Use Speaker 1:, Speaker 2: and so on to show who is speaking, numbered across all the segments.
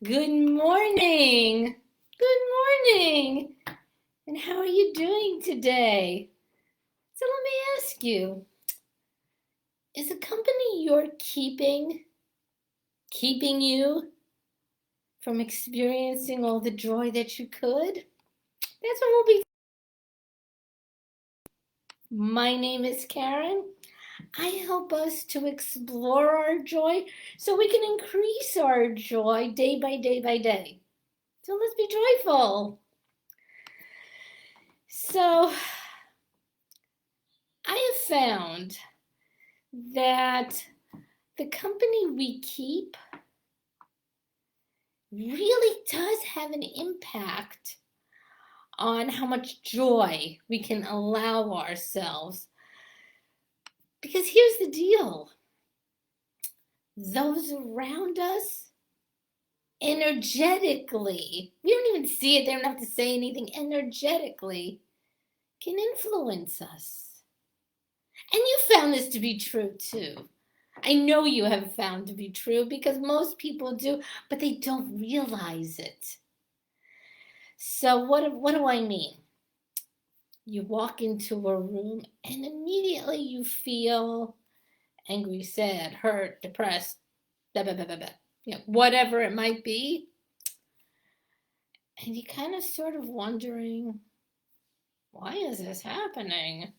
Speaker 1: Good morning. Good morning. And how are you doing today? So let me ask you, is the company you're keeping you from experiencing all the joy that you could? That's what we'll be. My name is Karen. I help us to explore our joy so we can increase our joy day by day by day. So let's be joyful. So I have found that the company we keep really does have an impact on how much joy we can allow ourselves. Because here's the deal, those around us, energetically, we don't even see it, they don't have to say anything, energetically can influence us. And you found this to be true too. I know you have found to be true because most people do, but they don't realize it. So what do I mean? You walk into a room and immediately you feel angry, sad, hurt, depressed, blah, blah, blah, blah, blah. Whatever it might be. And you kind of sort of wondering, why is this happening?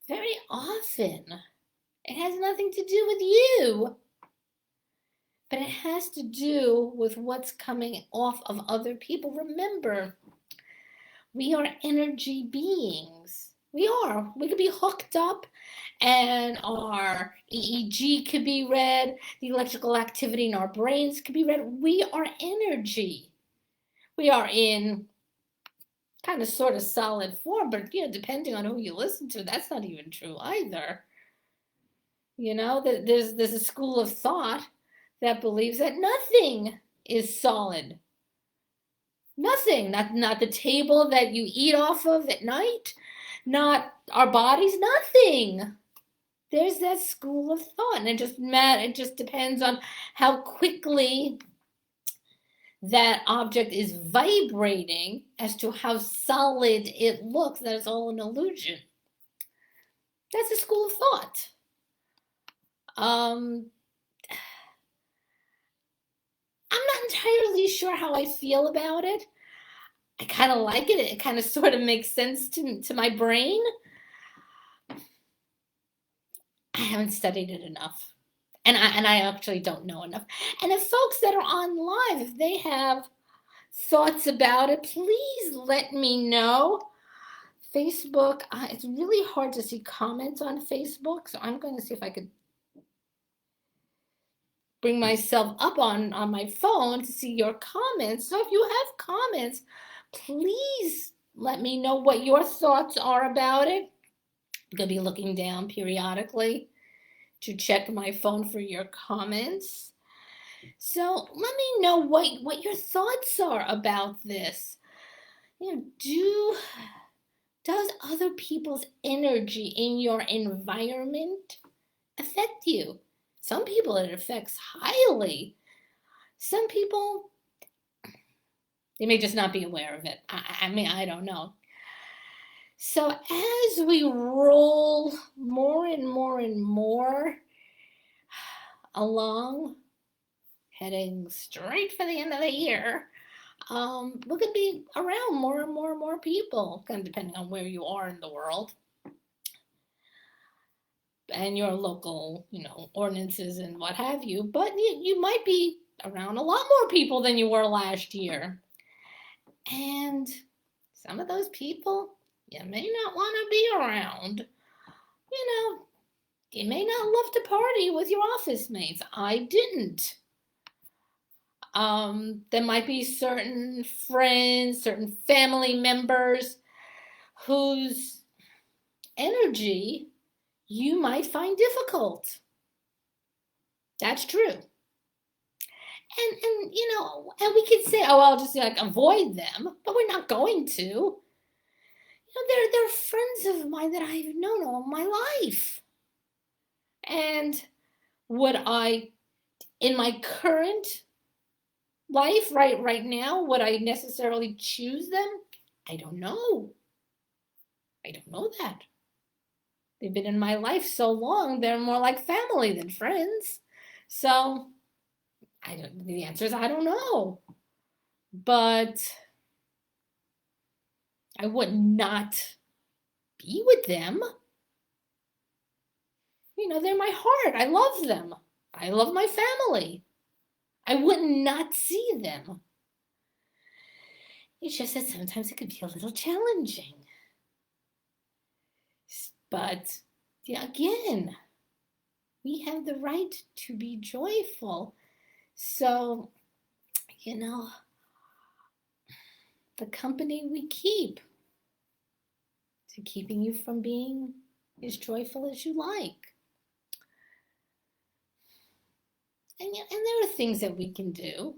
Speaker 1: Very often, it has nothing to do with you, but it has to do with what's coming off of other people. Remember, we are energy beings. We are. We could be hooked up and our EEG could be read. The electrical activity in our brains could be read. We are energy. We are in kind of sort of solid form, but depending on who you listen to, that's not even true either. There's a school of thought that believes that nothing is solid. Nothing, not the table that you eat off of at night, not our bodies, nothing. There's that school of thought, and it just depends on how quickly that object is vibrating as to how solid it looks. That is all an illusion. That's a school of thought. I'm not entirely sure how I feel about it. I kind of like it. It kind of sort of makes sense to my brain. I haven't studied it enough. And I actually don't know enough. And if folks that are on live, if they have thoughts about it, please let me know. Facebook, it's really hard to see comments on Facebook, so I'm going to see if I could bring myself up on my phone to see your comments. So if you have comments, please let me know what your thoughts are about it. I'm going to be looking down periodically to check my phone for your comments. So let me know what your thoughts are about this. Does other people's energy in your environment affect you? Some people it affects highly. Some people, they may just not be aware of it. I don't know. So as we roll more and more and more along, heading straight for the end of the year, we're going to be around more and more and more people, kind of depending on where you are in the world and your local, ordinances and what have you. But you might be around a lot more people than you were last year. And some of those people you may not want to be around. You may not love to party with your office mates. I didn't. There might be certain friends, certain family members whose energy you might find difficult. That's true. And we could say, oh, I'll just avoid them, but we're not going to. They're friends of mine that I've known all my life. And would I, in my current life right now, would I necessarily choose them? I don't know. I don't know that. They've been in my life so long, they're more like family than friends. So the answer is I don't know. But I would not be with them. They're my heart. I love them. I love my family. I would not see them. It's just that sometimes it could be a little challenging. But again, we have the right to be joyful. So, the company we keep to keeping you from being as joyful as you like. And there are things that we can do.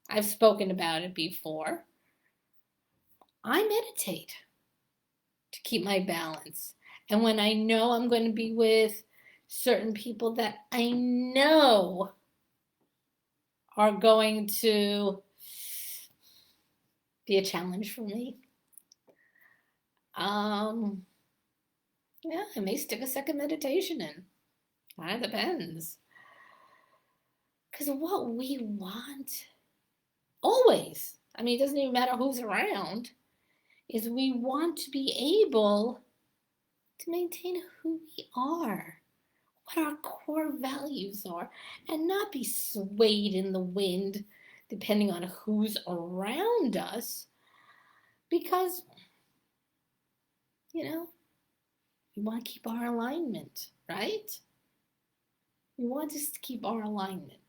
Speaker 1: I've spoken about it before. I meditate to keep my balance. And when I know I'm going to be with certain people that I know are going to be a challenge for me, I may stick a second meditation in. It depends. Because what we want, always, it doesn't even matter who's around, is we want to be able to maintain who we are, what our core values are, and not be swayed in the wind depending on who's around us. Because, we want to keep our alignment, right? We want to keep our alignment.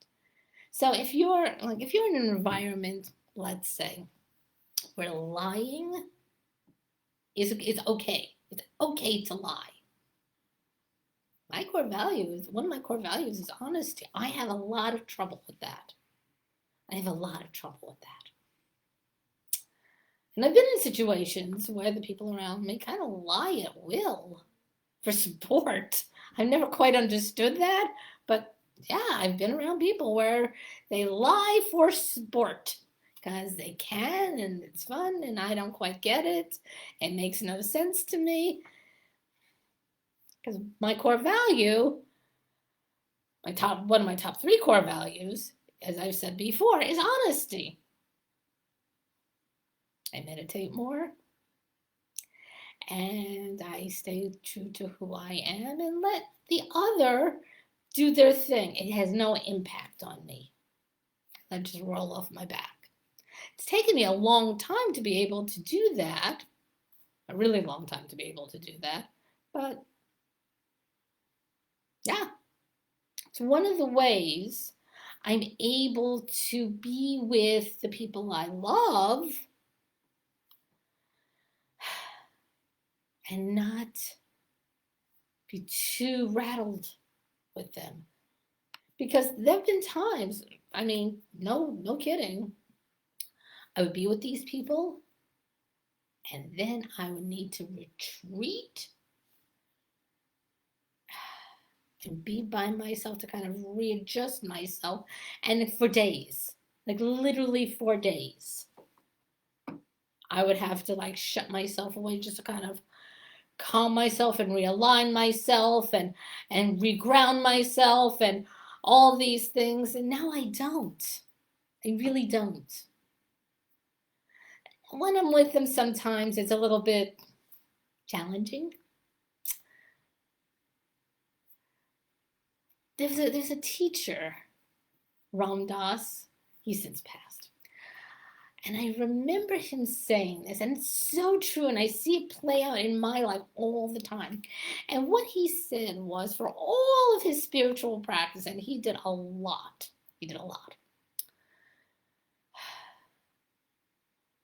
Speaker 1: So if you're in an environment, let's say, where lying is okay. It's okay to lie. One of my core values is honesty. I have a lot of trouble with that. And I've been in situations where the people around me kind of lie at will for support. I've never quite understood that, but yeah, I've been around people where they lie for sport because they can and it's fun and I don't quite get it. It makes no sense to me because my core value, one of my top 3 core values, as I've said before, is honesty. I meditate more and I stay true to who I am and let the other do their thing. It has no impact on me. I just roll off my back. It's taken me a long time to be able to do that, a really long time to be able to do that, but yeah, it's one of the ways I'm able to be with the people I love and not be too rattled with them. Because there have been times, no kidding, I would be with these people and then I would need to retreat and be by myself to kind of readjust myself. And for days, like literally 4 days, I would have to shut myself away just to kind of calm myself and realign myself and reground myself and all these things. And now I don't. I really don't. When I'm with them, sometimes it's a little bit challenging. There's a teacher, Ram Dass, he's since passed. And I remember him saying this, and it's so true, and I see it play out in my life all the time. And what he said was, for all of his spiritual practice, and he did a lot,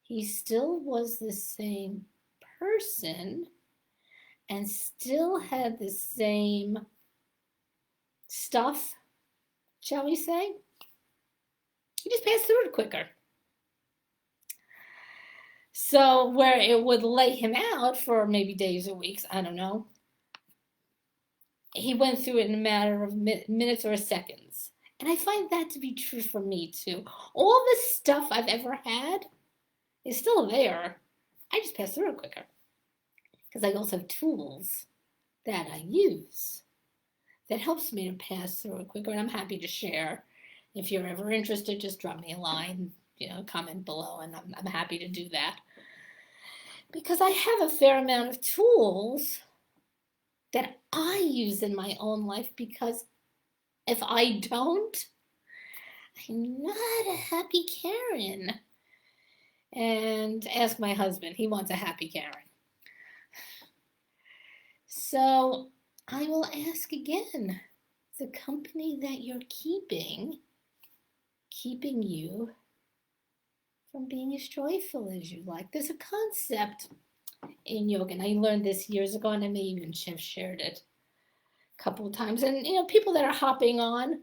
Speaker 1: he still was the same person and still had the same stuff, shall we say. He just passed through it quicker. So where it would lay him out for maybe days or weeks, I don't know, he went through it in a matter of minutes or seconds. And I find that to be true for me too. All the stuff I've ever had is still there. I just pass through it quicker because I also have tools that I use that helps me to pass through it quicker. And I'm happy to share. If you're ever interested, just drop me a line, comment below, and I'm happy to do that. Because I have a fair amount of tools that I use in my own life, because if I don't, I'm not a happy Karen. And ask my husband, he wants a happy Karen. So I will ask again, the company that you're keeping you from being as joyful as you like? There's a concept in yoga, and I learned this years ago, and I may even have shared it a couple of times. And people that are hopping on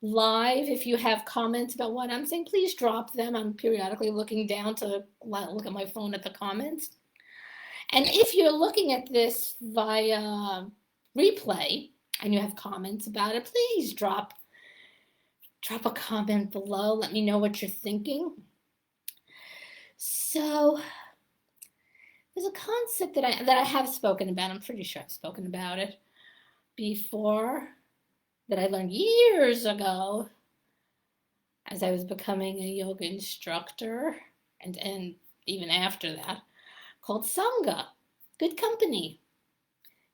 Speaker 1: live, if you have comments about what I'm saying, please drop them. I'm periodically looking down to look at my phone at the comments. And if you're looking at this via replay and you have comments about it, please drop a comment below. Let me know what you're thinking. So there's a concept that I have spoken about. I'm pretty sure I've spoken about it before, that I learned years ago as I was becoming a yoga instructor, and even after that, called Sangha, good company.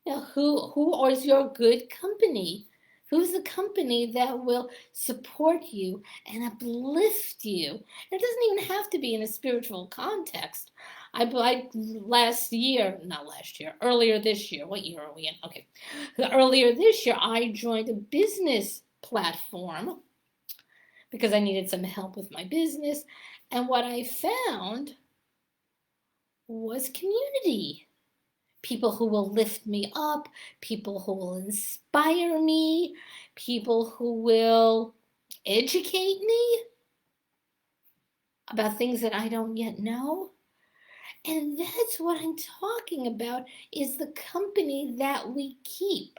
Speaker 1: Now, who is your good company? Who's the company that will support you and uplift you? And it doesn't even have to be in a spiritual context. Earlier this year, what year are we in? Okay. Earlier this year, I joined a business platform because I needed some help with my business. And what I found was community. People who will lift me up, people who will inspire me, people who will educate me about things that I don't yet know. And that's what I'm talking about, is the company that we keep.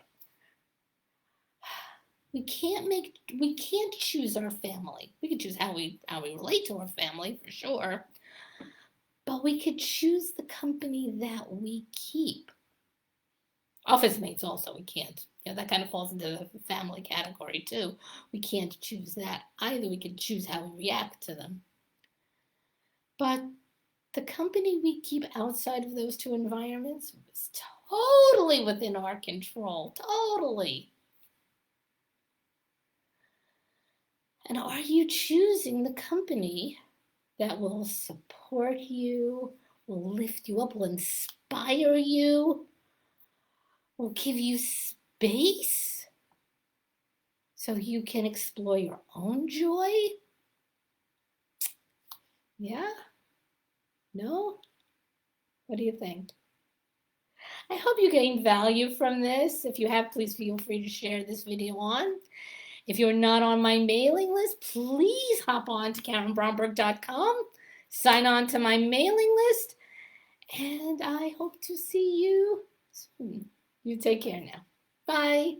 Speaker 1: We can't choose our family. We can choose how we relate to our family, for sure. But we could choose the company that we keep. Office mates also, we can't. That kind of falls into the family category too. We can't choose that either. We can choose how we react to them. But the company we keep outside of those two environments is totally within our control. Totally. And are you choosing the company that will support you, will lift you up, will inspire you, will give you space so you can explore your own joy? Yeah? No? What do you think? I hope you gained value from this. If you have, please feel free to share this video on. If you're not on my mailing list, please hop on to KarenBromberg.com, sign on to my mailing list, and I hope to see you soon. You take care now. Bye.